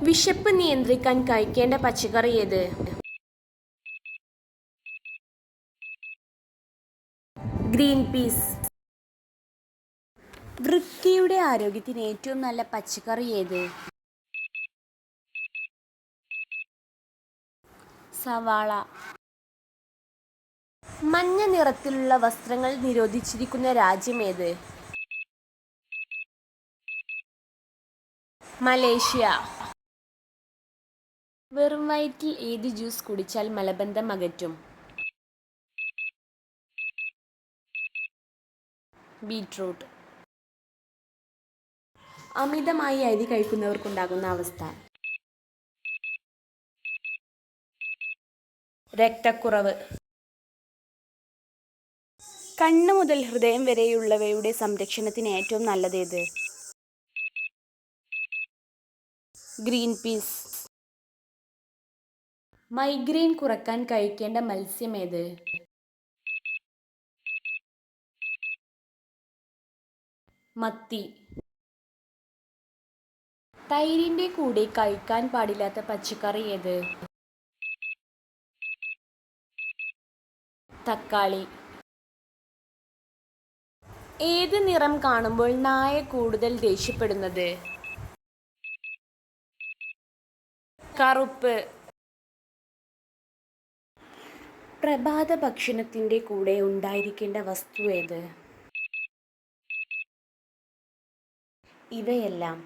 വിശപ്പ് നിയന്ത്രിക്കാൻ കഴിക്കേണ്ട പച്ചക്കറി ഏത്? Green peas. വൃക്കയുടെ ആരോഗ്യത്തിന് ഏറ്റവും നല്ല പച്ചക്കറി ഏത്? സവാള. മഞ്ഞ നിറത്തിലുള്ള വസ്ത്രങ്ങൾ നിരോധിച്ചിരിക്കുന്ന രാജ്യം ഏത്? മലേഷ്യ. വെറും വയറ്റിൽ ഏത് ജ്യൂസ് കുടിച്ചാൽ മലബന്ധം അകറ്റും? ബീറ്റ്റൂട്ട്. അമിതമായി അരി കഴിക്കുന്നവർക്കുണ്ടാകുന്ന അവസ്ഥ? രക്തക്കുറവ്. കണ്ണ് മുതൽ ഹൃദയം വരെയുള്ളവയുടെ സംരക്ഷണത്തിന് ഏറ്റവും നല്ലതേത്? Green peas. മൈഗ്രെയിൻ കുറയ്ക്കാൻ കഴിക്കേണ്ട മത്സ്യം ഏത്? മത്തി. തൈരിൻ്റെ കൂടെ കഴിക്കാൻ പാടില്ലാത്ത പച്ചക്കറി ഏത്? തക്കാളി. ഏത് നിറം കാണുമ്പോൾ നായ കൂടുതൽ ദേഷ്യപ്പെടുന്നത്? കറുപ്പ്. പ്രഭാത ഭക്ഷണത്തിൻ്റെ കൂടെ ഉണ്ടായിരിക്കേണ്ട വസ്തു ഏത്? ഇവയെല്ലാം.